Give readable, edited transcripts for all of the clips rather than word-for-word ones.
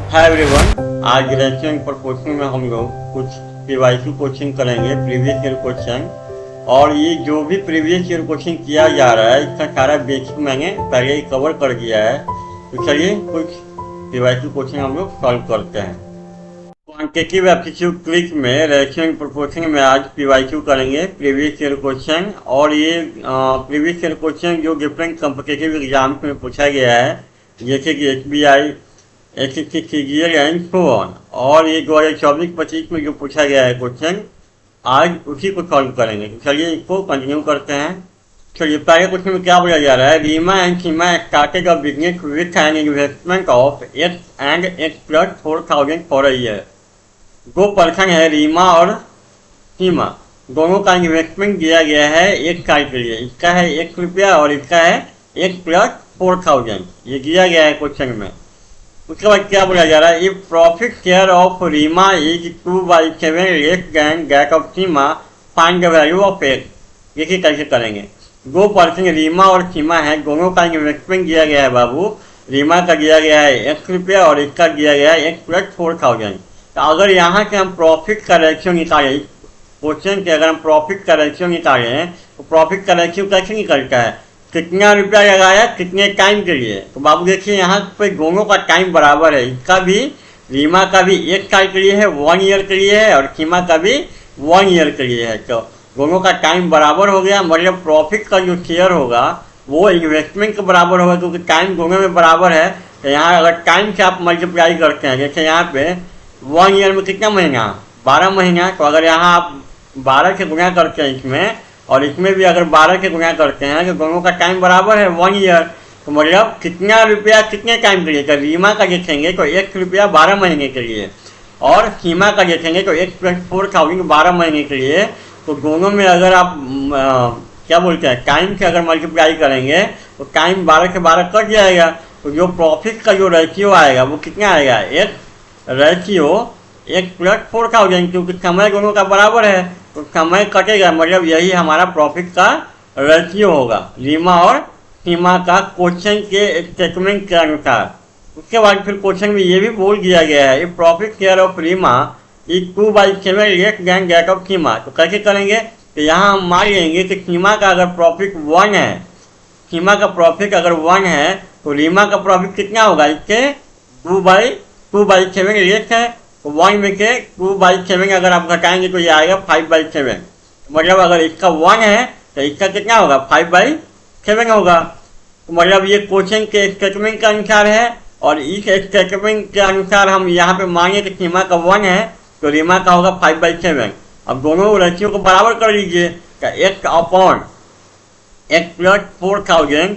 Hi everyone, आज ratio पर coaching में हम लोग कुछ केवाईसी कोचिंग करेंगे, प्रीवियस ईयर क्वेश्चन। और ये जो भी प्रीवियस ईयर क्वेश्चन किया जा रहा है इसका सारा बेसिक मैंने पहले ही कवर कर दिया है। तो चलिए कुछ केवाईसी क्वेश्चन हम लोग सॉल्व करते हैं। क्वांटिटेटिव एप्टीट्यूड क्लिक में रेशियो एंड प्रोपोर्शन में आज पीवाईक्यू करेंगे, प्रीवियस ईयर क्वेश्चन। और ये प्रीवियस ईयर क्वेश्चन जो डिफरेंट कॉम्पिटिटिव एग्जाम्स में पूछा गया है, जैसे कि SBI, SSC, CGL and so on. और ये 2024-25 में जो पूछा गया है क्वेश्चन, आज उसी को सॉल्व करेंगे। तो चलिए इसको कंटिन्यू करते हैं। चलिए पहले क्वेश्चन में क्या बोला जा रहा है, Reema and Seema started a business with an investment of X and X + 4,000 for a year. दो पर्सन है, रीमा और सीमा, दोनों का इन्वेस्टमेंट दिया गया है 1 साल के लिए। इसका है ₹1 और इसका है X + 4,000, ये दिया गया है क्वेश्चन में। उसके बाद क्या बोला जा रहा है, if profit share of Reema is 2/7 less than that of Seema, find the value of X। ये कैसे करेंगे, दो पर्सन रीमा और सीमा है, दोनों का इन्वेस्टमेंट दिया गया है बाबू। रीमा का दिया गया है ₹1 और इसका दिया गया है X + 4,000। तो अगर यहाँ से हम प्रॉफिट का रेशियो निकालें, क्वेश्चन से अगर हम प्रॉफिट का रेशियो निकालें तो प्रॉफिट का रेशियो कैसे निकलता है, कितना रुपया लगाया कितने टाइम के लिए। तो बाबू देखिए यहाँ पे दोनों का टाइम बराबर है, इसका भी रीमा का भी 1 साल के लिए है, 1 ईयर के लिए है, और सीमा का भी 1 ईयर के लिए है। तो दोनों का टाइम बराबर हो गया, मतलब प्रॉफिट का जो शेयर होगा वो इन्वेस्टमेंट के बराबर होगा, क्योंकि टाइम दोनों में बराबर है। तो यहाँ अगर टाइम से आप मल्टीप्लाई करते हैं, जैसे यहाँ पे 1 ईयर में कितना महीना, 12 महीना। तो अगर यहाँ आप 12 से गुना करते हैं इसमें, और इसमें भी अगर 12 से गुना करते हैं, तो दोनों का टाइम बराबर है 1 ईयर। तो मतलब कितना रुपया कितने टाइम के लिए, तो रीमा का देखेंगे तो ₹1 12 महीने के लिए, और सीमा का देखेंगे तो X + 4,000 12 महीने के लिए। तो दोनों में अगर आप क्या बोलते हैं, टाइम से अगर मल्टीप्लाई करेंगे तो टाइम 12 से 12 कट जाएगा। तो जो प्रॉफिट का जो रेशियो आएगा वो कितना आएगा, X + 4,000, क्योंकि समय दोनों का बराबर है तो समय कटेगा, मतलब यही हमारा प्रॉफिट का रेशियो होगा रीमा और सीमा का क्वेश्चन के स्टेटमेंट के अनुसार। उसके बाद फिर क्वेश्चन में ये भी बोल दिया गया है, if profit share of Reema is 2/7 less than that of Seema. तो कैसे करेंगे, तो यहाँ हम मान लेंगे कि सीमा का अगर प्रॉफिट 1 है, सीमा का प्रॉफिट अगर 1 है तो रीमा का प्रॉफिट कितना होगा, इसके 2/7 लेस है, तो 1 में से 2/7 अगर आप घटाएंगे तो ये आएगा 5/7। मतलब अगर इसका 1 है तो इसका कितना होगा, 5/7 होगा। तो मतलब ये क्वेश्चन के स्टेटमेंट के अनुसार है, और इस स्टेटमेंट के अनुसार हम यहाँ पे मांगे कि सीमा का 1 है तो रीमा का होगा 5/7। अब दोनों रेशियो को बराबर कर लीजिए, तो X + 4,000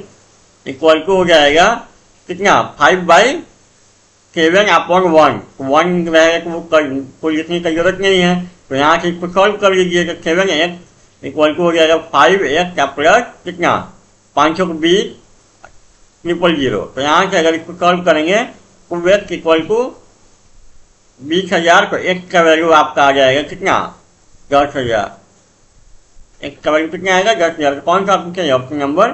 इक्वल टू हो जाएगा कितना, 5/7/1। 1 रहेगा तो वो कोई लिखने की जरूरत नहीं है, तो यहाँ से इसको सॉल्व कर लीजिए। तो 7X इक्वल टू हो जाएगा 5X का प्लस कितना, 520,000। तो यहाँ से अगर इसको सॉल्व करेंगे तो X इक्वल टू 20,000, तो X का वैल्यू आपका आ जाएगा कितना, 10,000। X का वैल्यू कितना आएगा, 10,000। कौन सा ऑप्शन चाहिए, ऑप्शन नंबर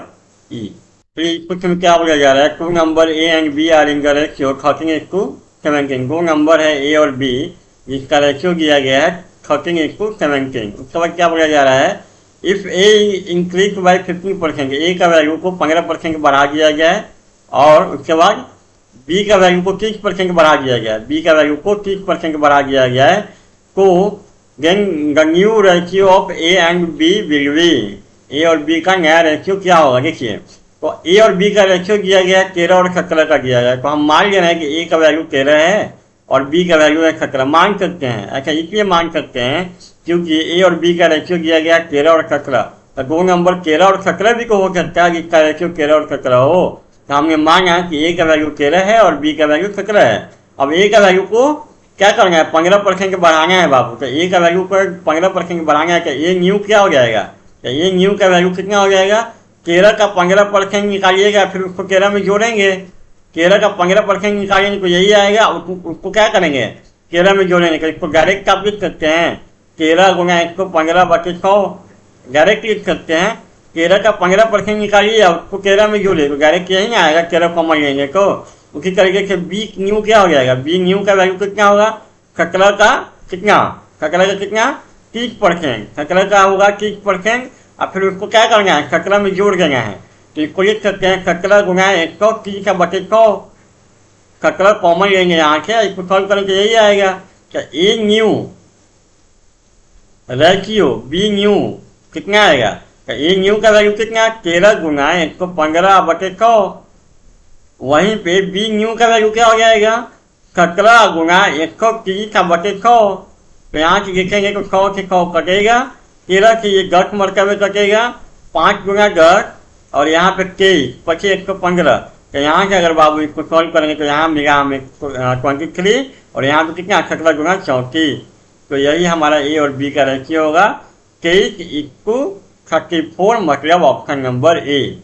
E। कुछ में क्या बोला जा रहा है, 2 number A and B are in the ratio 13:17। 2 number है A और B जिसका रेशियो दिया गया है 13:17। उसके बाद क्या बोला जा रहा है, if A increase by 15%, A का वैल्यू को 15% बढ़ा दिया गया है, और उसके बाद B का वैल्यू को 30% बढ़ा दिया गया है, B का वैल्यू को 30% बढ़ा दिया गया है। तो then the new ratio of A and B will be, A और B का नया रेशियो क्या होगा। देखिए तो A और B का रेशियो दिया गया है 13 और 17 का दिया गया है, तो हम मान ले रहे हैं कि A का वैल्यू 13 है और B का वैल्यू है 17। मान सकते हैं, अच्छा इसलिए मान सकते हैं क्योंकि A और B का रेशियो दिया गया 13 और 17। तो 2 नंबर 13 और 17 भी को हो सकता है कि इसका रेशियो 13 और 17 हो। तो हमने माना कि A का वैल्यू 13 है और B का वैल्यू 17 है। अब A का वैल्यू को क्या करना है, 15% बढ़ाना है बाबू। तो A का वैल्यू पर 15% बढ़ाना है, तो A न्यू क्या हो जाएगा, तो A न्यू का वैल्यू कितना हो जाएगा, 13 का 15% निकालिएगा, फिर उसको 13 में जोड़ेंगे। 13 का 15% निकालेंगे तो यही आएगा। उसको क्या करेंगे, 13 में जोड़ेंगे। तो इसको डायरेक्ट आप लिख सकते हैं, 13 गुना 115/100 डायरेक्ट लिख सकते हैं। 13 का 15% निकालिए, उसको 13 में जोड़िए तो डायरेक्ट यही आएगा। 13 कॉमन लेंगे तो उसी तरीके से बी न्यू क्या हो जाएगा, बी न्यू का वैल्यू कितना होगा, 17 का कितना, 17 का कितना 30%, 17 का होगा 30%। और फिर उसको क्या करना है, 17 में जोड़ देना है। तो इसको लिख सकते हैं 17 गुना 130/100। 17 कॉमन लेंगे यहाँ से, इसको सॉल्व करके यही आएगा कि A new ratio B new कितना आएगा, तो ए न्यू का वैल्यू कितना 13 गुना 115/100। वहीं पे बी न्यू का वैल्यू क्या हो जाएगा, 17 गुना 130/100। तो यहाँ से देखेंगे तो 100 से 100 कटेगा, 13 से ये 10 मरतबे कटेगा, 5 गुना 10 और यहाँ पे 23 पचे 115। तो यहाँ से अगर बाबू इसको सॉल्व करेंगे तो यहाँ मिलेगा हमें 23 और यहाँ पे कितना 17 गुना 34। तो यही हमारा ए और बी का रेशियो होगा 23:34, मतलब ऑप्शन नंबर ए।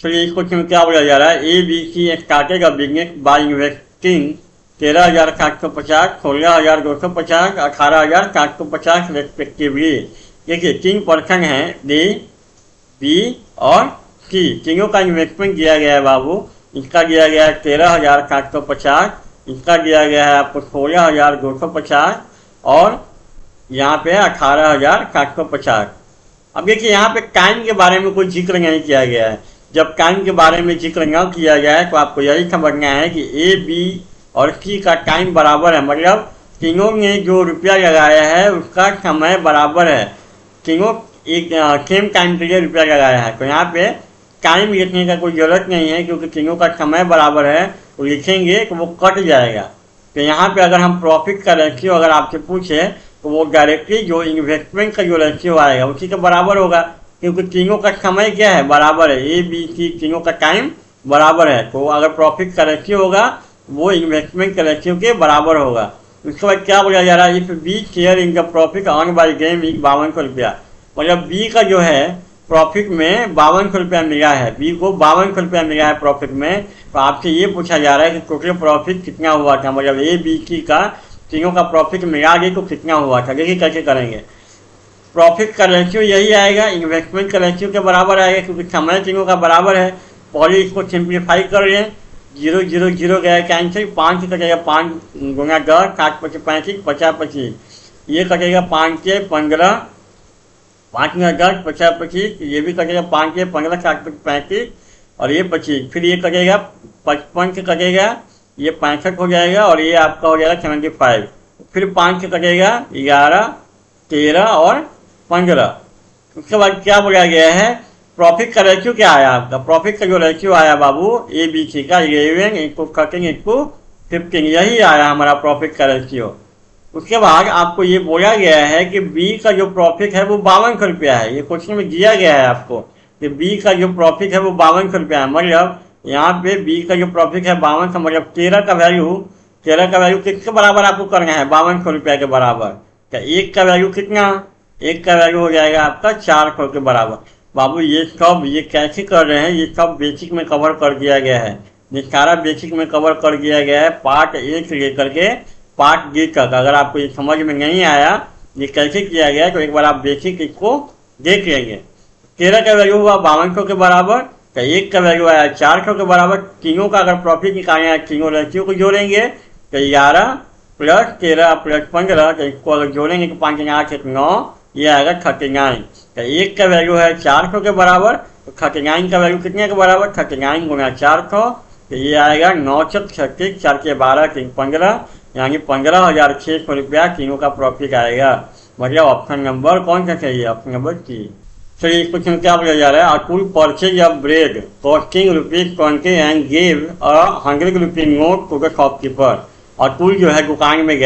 चलिए इस क्वेश्चन में क्या बोला जा रहा है, A B C started a business by investing 13,750, 16,250, 18,750 respectively. देखिए 3 पर्सन हैं डी बी और सी, तीनों का इन्वेस्टमेंट दिया गया है बाबू। इसका दिया गया है 13,750, इसका दिया गया है आपको 16,250 और यहाँ पे 18,750। अब देखिए यहाँ पे टाइम के बारे में कोई जिक्र नहीं किया गया है। जब टाइम के बारे में जिक्र न किया गया है तो आपको यही समझना है कि ए बी और सी का टाइम बराबर है, मतलब तीनों ने जो रुपया लगाया है उसका समय बराबर है, तीनों एक सेम टाइम के लिए रुपया लगाया है। तो यहाँ पे टाइम लिखने का कोई ज़रूरत नहीं है, क्योंकि तीनों का समय बराबर है। वो लिखेंगे तो वो कट जाएगा। तो यहाँ पे अगर हम प्रॉफिट का रेशियो अगर आपसे पूछे तो वो डायरेक्टली जो इन्वेस्टमेंट का जो रेशियो आएगा उसी के बराबर होगा, क्योंकि तीनों का समय क्या है, बराबर है। ए बी सी तीनों का टाइम बराबर है, तो अगर प्रॉफिट का रेशियो होगा वो इन्वेस्टमेंट के रेशियो के बराबर होगा। उसके बाद क्या बोला जा रहा है, if B share in the profit earn by game is 5200 रुपया, मतलब बी का जो है प्रॉफिट में 5200 रुपया मिला है, बी को 5200 रुपया मिला है प्रॉफिट में। तो आपसे ये पूछा जा रहा है कि टोटल प्रॉफिट कितना हुआ था, मतलब ए बी सी का तीनों का प्रॉफिट मिला के तो कितना हुआ था। देखिए कैसे करेंगे, प्रॉफिट का रेशियो यही आएगा, इन्वेस्टमेंट का रेशियो के बराबर आएगा, क्योंकि समय तीनों का बराबर है। पहले इसको सिंप्लीफाई कर लें, 0 0 0 गया कैंसिल, 5 कटेगा 5 गुना 10, 7 × 35, 50 25, ये कटेगा 5 से 15, 5 गुना 10 50 25, ये भी कटेगा 5 से 15, 7 × 35 और ये 25, फिर ये कटेगा 55 से कटेगा, ये 65 हो जाएगा और ये आपका हो जाएगा 75, फिर 5 से कटेगा 11, 13 और 15। उसके बाद क्या बोला गया है, प्रॉफिट का रेशियो क्या आया आपका, प्रॉफिट का जो रेशियो आया बाबू ए बी सी का 11:13:15, यही आया हमारा प्रॉफिट का रेशियो। उसके बाद आपको ये बोला गया है कि बी का जो प्रॉफिट है वो 5200 रुपया है, ये क्वेश्चन में दिया गया है आपको कि बी का जो प्रॉफिट है वो 5200 रुपया है। मतलब यहाँ पे बी का जो प्रॉफिट है 5200, मतलब 13 का वैल्यू किसके बराबर आपको करना है, 5200 रुपया के बराबर। तो एक का वैल्यू कितना, एक का वैल्यू हो जाएगा आपका 400 के बराबर। बाबू ये सब ये कैसे कर रहे हैं, ये सब बेसिक में कवर कर दिया गया है, ये सारा बेसिक में कवर कर दिया गया है पार्ट ए से लेकर के पार्ट डी तक। अगर आपको ये समझ में नहीं आया ये कैसे किया गया तो एक बार आप बेसिक इसको देख लेंगे। 13 का वैल्यू हुआ 5200 के बराबर, तो एक का वैल्यू आया 400 के बराबर। तीनों का अगर प्रॉफिट निकालना है तीनों रेशियो को जोड़ेंगे तो 11 + 13 + 15, तो इसको अगर जोड़ेंगे तो 5 × 8 = 9, ये आएगा 39। तो एक का वैल्यू है 400 के बराबर, तो 39 का वैल्यू कितने के बराबर, 39 गुना 400, तो ये आएगा 9 × 36, 4 × 12 = 15, यानी 15,600 रुपया तीनों का प्रॉफिट आएगा। मतलब ऑप्शन नंबर कौन सा सही है, ऑप्शन नंबर सी। चलिए इस क्वेश्चन क्या बोला जा रहा है, Atul purchase of bread costing ₹20 and give a 100 rupee note to the shopkeeper. Atul जो है दुकान में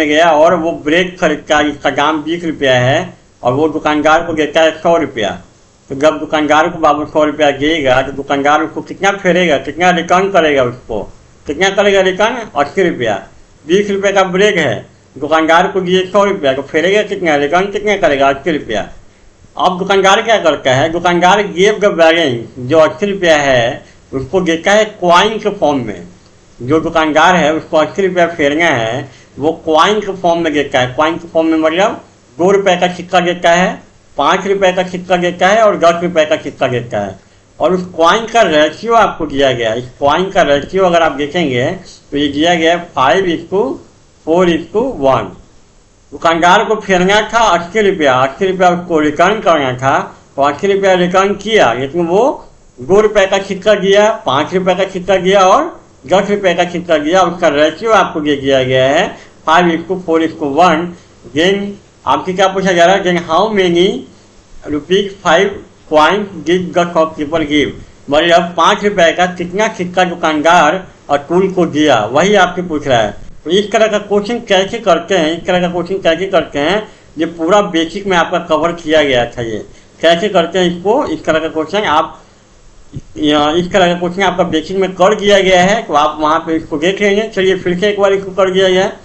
गया और वो ब्रेड खरीदता है, इसका दाम 20 रुपया है और वो दुकानदार को देता है 100 रुपया। तो जब दुकानदार को बाबू 100 रुपया देगा तो दुकानदार उसको कितना फेरेगा, कितना रिटर्न करेगा, उसको कितना करेगा रिटर्न, 80 रुपया। 20 रुपये का ब्रेड है, दुकानदार को दिए 100 रुपया, तो फेरेगा कितना, रिटर्न कितना करेगा, 80 रुपया। अब दुकानदार क्या करता है, दुकानदार गिव द बैलेंस जो 80 रुपया है उसको देता है क्वाइन के फॉर्म में। जो दुकानदार है उसको 80 रुपया फेरना है, वो क्वाइन के फॉर्म में देता है। क्वाइन के फॉर्म में मतलब 2 रुपये का सिक्का देता है, 5 रुपये का सिक्का देता है और 10 रुपये का सिक्का देता है। और उस कॉइन का रेशियो आपको दिया गया है। इस कॉइन का रेशियो अगर आप देखेंगे तो ये दिया गया है 5:4:1। दुकानदार को फेरना था 80 रुपया, 80 रुपया उसको रिटर्न करना था, तो 80 रुपया रिटर्न किया, लेकिन वो 2 रुपये का सिक्का दिया, 5 रुपये का सिक्का दिया और 10 रुपये का सिक्का दिया। उसका रेशियो आपको दे दिया गया है 5:4:1। देन आपसे क्या पूछा जा रहा है, then how many ₹5 coin did the shopkeeper give, मतलब 5 रुपये का कितना सिक्का दुकानदार अतुल को दिया, वही आपसे पूछ रहा है। तो इस तरह का क्वेश्चन कैसे करते हैं, इस तरह का क्वेश्चन कैसे करते हैं, ये पूरा बेसिक में आपका कवर किया गया था। ये कैसे करते हैं इसको, इस तरह का क्वेश्चन आप इस तरह का क्वेश्चन आपका बेसिक में कर दिया गया है, तो आप वहाँ पे इसको देख लेंगे। चलिए फिर से एक बार इसको कर दिया गया है।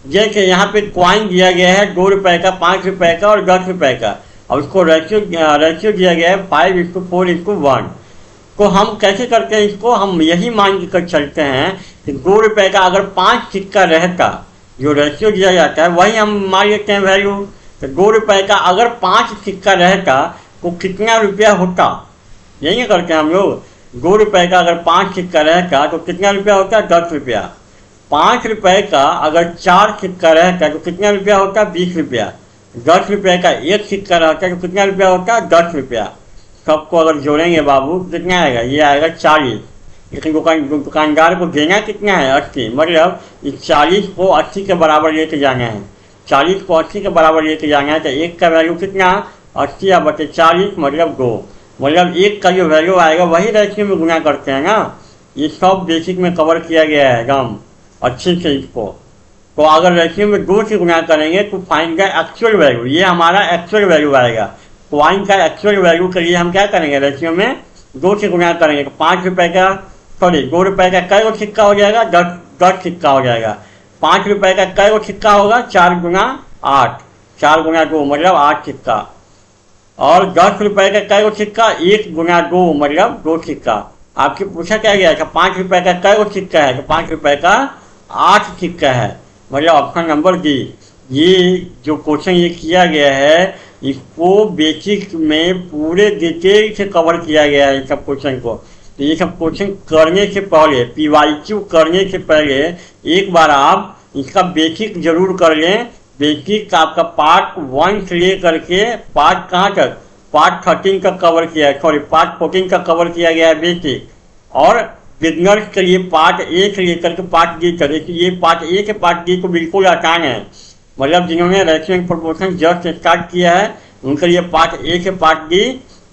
जैसे यहाँ पे कॉइन दिया गया है 2 रुपये का, 5 रुपये का और 10 रुपये का, और उसको रेशियो दिया गया है 5:4:1। तो हम कैसे करते हैं इसको, हम यही मान कर चलते हैं कि 2 रुपये का अगर 5 सिक्का रहता, जो रेशियो दिया जाता है वही हम मान लेते हैं वैल्यू। तो 2 रुपये का अगर 5 सिक्का रहता तो कितना रुपया होता, यही नहीं करते हैं हम लोग। 2 रुपये का अगर 5 सिक्का रहता तो कितना रुपया होता, 10 रुपया। 5 रुपये का अगर 4 सिक्का रहता तो कितना रुपया होता, 20 रुपया। 10 रुपये का 1 सिक्का रहता तो कितना रुपया होता, 10 रुपया। सबको अगर जोड़ेंगे बाबू कितना आएगा, ये आएगा 40। लेकिन दुकानदार को देना कितना है, 80, मतलब इस 40 को 80 के बराबर लेके जाना है। 40 को 80 के बराबर लेके जाना है, तो 1 का वैल्यू कितना, 80/40 मतलब 2, मतलब 1 का जो वैल्यू आएगा वही रेशियो में गुना करते हैं ना। ये सब बेसिक में कवर किया गया है एकदम अच्छे से इसको। तो अगर रेशियो में 2 से गुना करेंगे तो फाइंड द एक्चुअल वैल्यू, ये हमारा एक्चुअल वैल्यू आएगा। कॉइन का एक्चुअल वैल्यू के लिए हम क्या करेंगे, रेशियो में 2 से गुना करेंगे तो 5 रुपये का 2 रुपये का कै गो सिक्का हो जाएगा, 10 सिक्का हो जाएगा। 5 रुपये का कै गो सिक्का होगा, 4 × 8, 4 × 2 मतलब 8 सिक्का। और 10 रुपये का कै गो सिक्का, 1 × 2 मतलब 2 सिक्का। आपसे पूछा क्या गया था, 5 रुपये का कै गो सिक्का है, तो 5 रुपये का 8 सिक्का है, मतलब ऑप्शन नंबर डी। ये जो क्वेश्चन ये किया गया है इसको बेसिक में पूरे डिटेल से कवर किया गया है, सब क्वेश्चन को। तो ये सब क्वेश्चन करने से पहले, PYQ करने से पहले एक बार आप इसका बेसिक जरूर कर लें। बेसिक आपका पार्ट 1 से ले करके पार्ट कहाँ तक, पार्ट 13 का कवर किया है, सॉरी पार्ट 14 का कवर किया गया है बेसिक। और बिगनर्स के लिए पार्ट 1 से लेकर के पार्ट D तक, ये पार्ट A के पार्ट D को बिल्कुल आसान है, मतलब जिन्होंने ratio and proportion just start किया है उनके लिए पार्ट A से पार्ट D,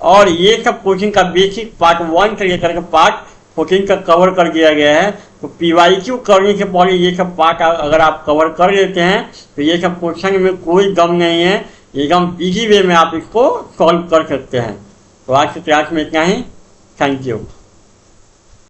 और ये सब कोचिंग का बेसिक पार्ट 1 से लेकर के पार्ट 14 का कवर कर दिया गया है। तो PYQ करने से पहले ये सब पार्ट अगर आप कवर कर लेते हैं तो ये सब क्वेश्चन में कोई दम नहीं है, एकदम इजी वे में आप इसको सॉल्व कर सकते हैं। तो आज के क्लास में इतना ही, थैंक यू।